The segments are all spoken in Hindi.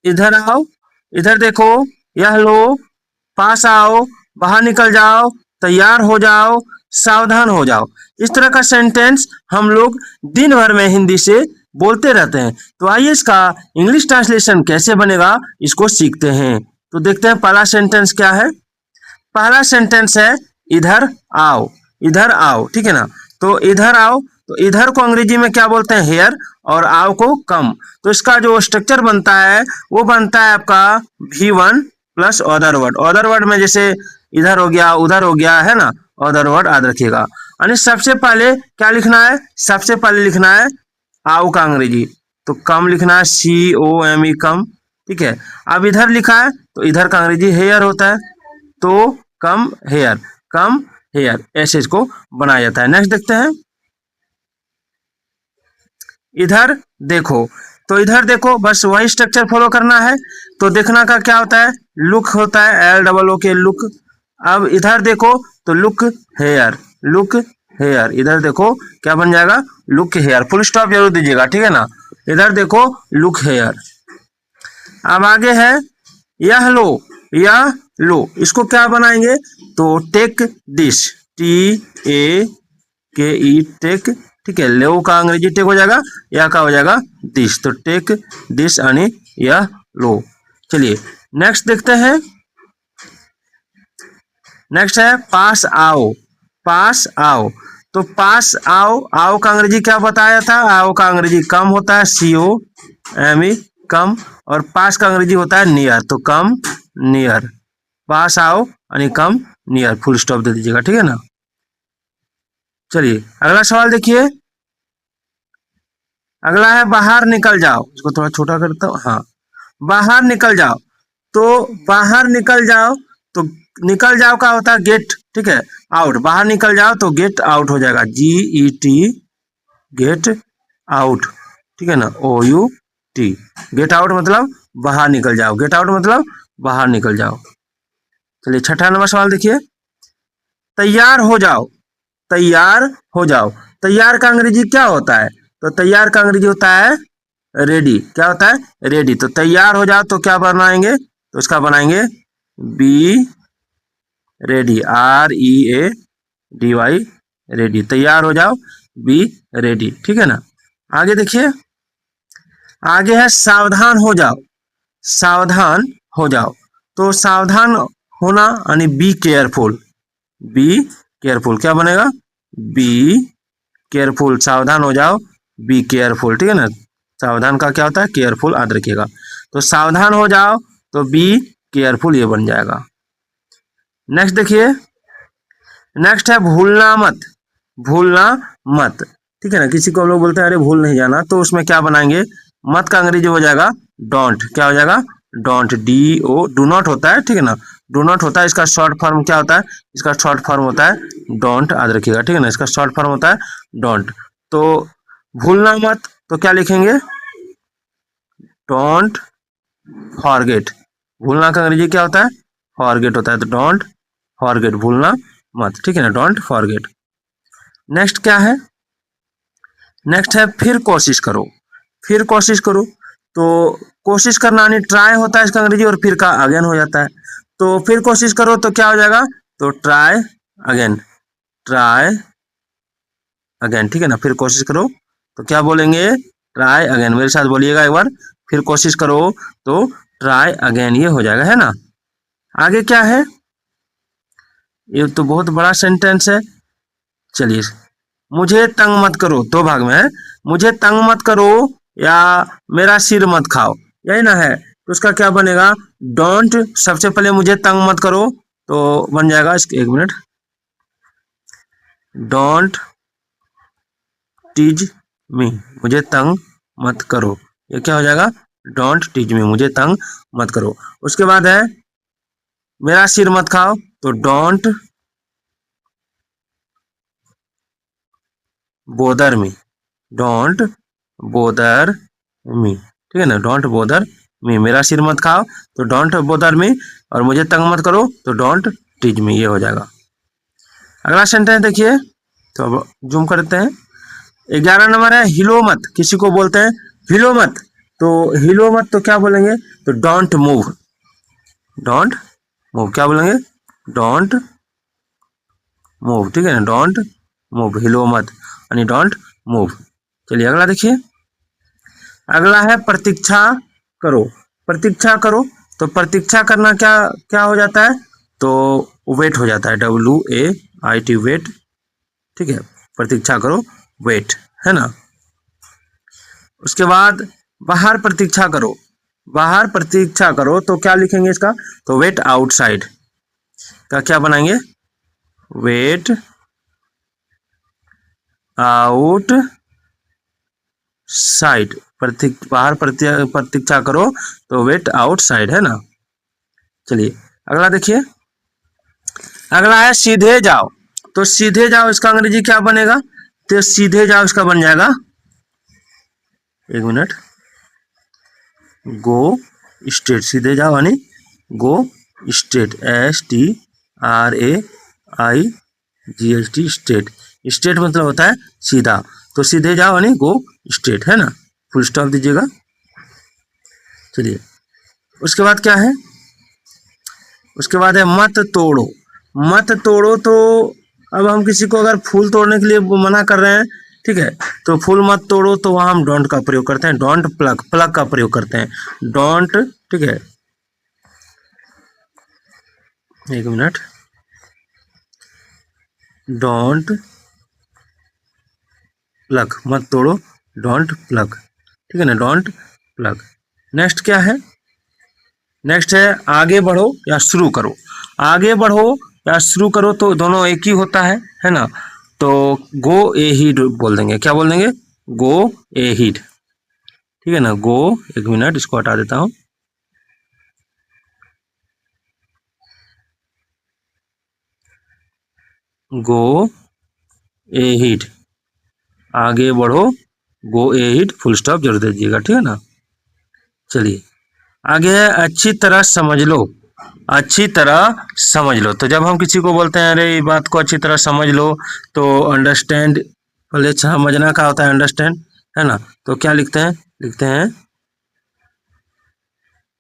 इधर आओ, इधर देखो, यह लो, पास आओ, बाहर निकल जाओ, तैयार हो जाओ, सावधान हो जाओ। इस तरह का सेंटेंस हम लोग दिन भर में हिंदी से बोलते रहते हैं। तो आइए इसका इंग्लिश ट्रांसलेशन कैसे बनेगा इसको सीखते हैं। तो देखते हैं पहला सेंटेंस क्या है। पहला सेंटेंस है इधर आओ, इधर आओ, ठीक है ना। तो इधर आओ, तो इधर को अंग्रेजी में क्या बोलते हैं, हेयर, और आओ को कम। तो इसका जो स्ट्रक्चर बनता है वो बनता है आपका V1 plus other word. Other word में जैसे इधर हो गया, उधर हो गया, है ना, अदर वर्ड याद रखिएगा। यानी सबसे पहले क्या लिखना है, सबसे पहले लिखना है आओ का अंग्रेजी, तो कम लिखना है, COME, कम, ठीक है। अब इधर लिखा है तो इधर का अंग्रेजी हेयर होता है, तो कम हेयर, कम हेयर, ऐसे इसको बनाया जाता है। नेक्स्ट देखते हैं, इधर देखो, तो इधर देखो, बस वही स्ट्रक्चर फॉलो करना है। तो देखना का क्या होता है, लुक होता है, LOO के लुक। अब इधर देखो तो लुक हेयर, लुक हेयर, इधर देखो क्या बन जाएगा, लुक हेयर, फुल स्टॉप जरूर दीजिएगा, ठीक है ना। इधर देखो लुक हेयर। अब आगे है यह लो, यह लो, इसको क्या बनाएंगे, तो टेक दिस, TAKE, टेक, ठीक है। लो का अंग्रेजी टेक हो जाएगा, या का हो जाएगा दिस, तो टेक दिस यानी यह लो। चलिए नेक्स्ट देखते हैं, नेक्स्ट है पास आओ, पास आओ। तो पास आओ, आओ का अंग्रेजी क्या बताया था, आओ का अंग्रेजी कम होता है, COME, कम, और पास का अंग्रेजी होता है नियर, तो कम नियर। पास आओ यानी कम नियर, फुल स्टॉप दे दीजिएगा, ठीक है ना। चलिए अगला सवाल देखिए, अगला है बाहर निकल जाओ। इसको थोड़ा छोटा करता हूँ, हाँ, बाहर निकल जाओ। तो बाहर निकल जाओ, तो निकल जाओ का होता है गेट, ठीक है, आउट। बाहर निकल जाओ तो गेट आउट हो जाएगा, GET, गेट आउट, ठीक है ना, OUT, गेट आउट मतलब बाहर निकल जाओ, गेट आउट मतलब बाहर निकल जाओ। चलिए छठा नंबर सवाल देखिए, तैयार हो जाओ, तैयार हो जाओ। तैयार का अंग्रेजी क्या होता है, तो तैयार का अंग्रेजी होता है रेडी, क्या होता है, रेडी। तो तैयार हो जाओ तो क्या बनाएंगे, तो इसका बनाएंगे बी रेडी, READY, रेडी, तैयार हो जाओ, बी रेडी, ठीक है ना। आगे देखिए, आगे है सावधान हो जाओ, सावधान हो जाओ। तो सावधान होना यानी बी केयरफुल, बी केयरफुल, क्या बनेगा, बी केयरफुल, सावधान हो जाओ, बी केयरफुल, ठीक है ना। सावधान का क्या होता है, केयरफुल, याद रखिएगा। तो सावधान हो जाओ तो बी केयरफुल, ये बन जाएगा। नेक्स्ट देखिए, नेक्स्ट है भूलना मत, भूलना मत, ठीक है ना। किसी को हम लोग बोलते हैं अरे भूल नहीं जाना, तो उसमें क्या बनाएंगे, मत का अंग्रेजी हो जाएगा डोंट, क्या हो जाएगा, डोंट, DO, डू नॉट होता है, ठीक है ना, डू नॉट होता है। इसका शॉर्ट फॉर्म क्या होता है, इसका शॉर्ट फॉर्म होता है डोंट, याद रखिएगा, ठीक है ना, इसका शॉर्ट फॉर्म होता है डोंट। तो भूलना मत, तो क्या लिखेंगे, डोंट फॉरगेट। भूलना का अंग्रेजी क्या होता है, फॉरगेट होता है, तो डोंट फॉरगेट, भूलना मत, ठीक है ना, डोंट फॉरगेट। नेक्स्ट क्या है, नेक्स्ट है फिर कोशिश करो, फिर कोशिश करो। तो कोशिश करना यानी ट्राई होता है इसका अंग्रेजी, और फिर का अगेन हो जाता है। तो फिर कोशिश करो तो क्या हो जाएगा, तो ट्राई अगेन, ट्राई अगेन, ठीक है ना। फिर कोशिश करो तो क्या बोलेंगे, ट्राई अगेन, मेरे साथ बोलिएगा एक बार, फिर कोशिश करो तो ट्राई अगेन, ये हो जाएगा, है ना। आगे क्या है, ये तो बहुत बड़ा सेंटेंस है। चलिए, मुझे तंग मत करो, दो भाग में है, मुझे तंग मत करो या मेरा सिर मत खाओ, यही ना है। तो उसका क्या बनेगा, डोंट, सबसे पहले मुझे तंग मत करो, तो बन जाएगा, एक मिनट, डोंट टीज मी, मुझे तंग मत करो, ये क्या हो जाएगा, डोंट टीज मी, मुझे तंग मत करो। उसके बाद है मेरा सिर मत खाओ, तो don't bother me, don't bother me, ठीक है ना, डोंट बोदर मी, मेरा सिर मत खाओ तो डोंट बोदर मी, और मुझे तंग मत करो तो डोंट टीज मी, ये हो जाएगा। अगला सेंटेंस देखिए, तो अब जूम करते हैं। 11 नंबर है हिलो मत, किसी को बोलते हैं हिलो मत, तो हिलो मत तो क्या बोलेंगे, तो डोंट मूव, डोंट मूव क्या बोलेंगे, डोंट मूव, ठीक है ना, डोंट मूव, हिलो मत यानी डोंट मूव। चलिए अगला देखिए, अगला है प्रतीक्षा करो। प्रतीक्षा करो, तो प्रतीक्षा करना क्या क्या हो जाता है, तो वेट हो जाता है, WAIT वेट, ठीक है, प्रतीक्षा करो वेट, है ना। उसके बाद बाहर प्रतीक्षा करो, बाहर प्रतीक्षा करो तो क्या लिखेंगे इसका, तो वेट आउटसाइड का क्या बनाएंगे, वेट आउट साइड, बाहर प्रतीक्षा करो तो वेट आउटसाइड, है ना। चलिए अगला देखिए, अगला है सीधे जाओ। तो सीधे जाओ इसका अंग्रेजी क्या बनेगा, तो सीधे जाओ इसका बन जाएगा, एक मिनट, गो स्ट्रेट, सीधे जाओ यानी go straight, STRAIGHT straight, straight मतलब होता है सीधा, तो सीधे जाओ यानी गो स्ट्रेट, है ना, फुल स्टॉप दीजिएगा। चलिए उसके बाद क्या है, उसके बाद है मत तोड़ो। मत तोड़ो, तो अब हम किसी को अगर फूल तोड़ने के लिए मना कर रहे हैं, ठीक है, तो फूल मत तोड़ो, तो वहां हम डोंट का प्रयोग करते हैं, डोंट प्लग, प्लग का प्रयोग करते हैं, डोंट, ठीक है, एक मिनट, डोंट प्लग, मत तोड़ो, डोंट प्लग, ठीक है ना, डोंट प्लग। नेक्स्ट क्या है, नेक्स्ट है आगे बढ़ो या शुरू करो। आगे बढ़ो या शुरू करो तो दोनों एक ही होता है ना, तो गो ए हीड बोल देंगे, क्या बोल देंगे, गो ए हीड, ठीक है ना, गो, एक मिनट इसको हटा देता हूं, गो ए हीड, आगे बढ़ो, गो ए हीड, फुल स्टॉप जरूर दीजिएगा, ठीक है ना। चलिए आगे है अच्छी तरह समझ लो। अच्छी तरह समझ लो, तो जब हम किसी को बोलते हैं अरे ये बात को अच्छी तरह समझ लो, तो अंडरस्टैंड, पहले समझना क्या होता है, अंडरस्टैंड, है ना, तो क्या लिखते हैं, लिखते हैं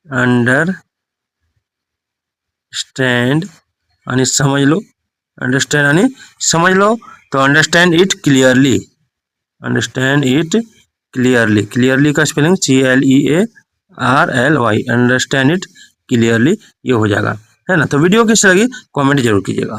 अंडरस्टैंड यानी समझ लो, अंडरस्टैंड यानी समझ लो, तो understand it clearly, understand it clearly, clearly का spelling CLEARLY, understand it clearly, ये हो जाएगा, है ना। तो वीडियो कैसी लगी कमेंट जरूर कीजिएगा।